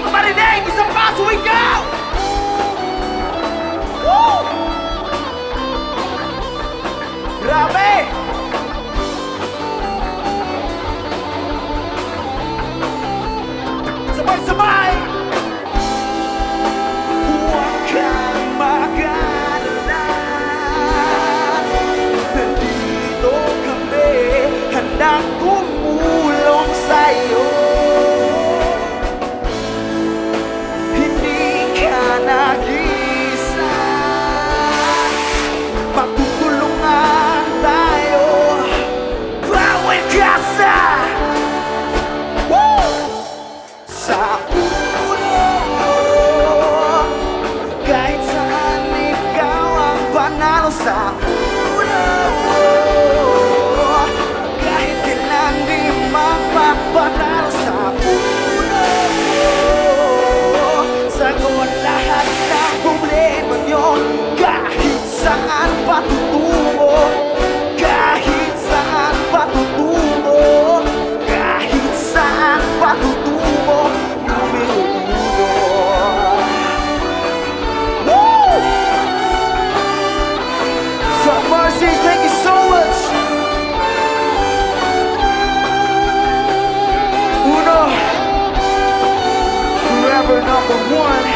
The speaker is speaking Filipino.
ka marinig! Isa pa, sumigaw! Woo! Grabe! Sabay-sabay! Huwag kang mag-alala. Nandito kami, handang tumulong sa'yo. Hindi ka nag-isa. Magtutulungan tayo. Bawat kasa! Woo! Sa ulo, kahit saan ikaw ang panalo. Sa ulo, kahit kailan di magpapatalo. Sa ulo, sagot lahat ng problema nyo. Kahit saan patutungo, kahit saan patutungo, kahit saan patutungo, numero uno. Woo! So Mercy, thank you so much. Uno, forever number one.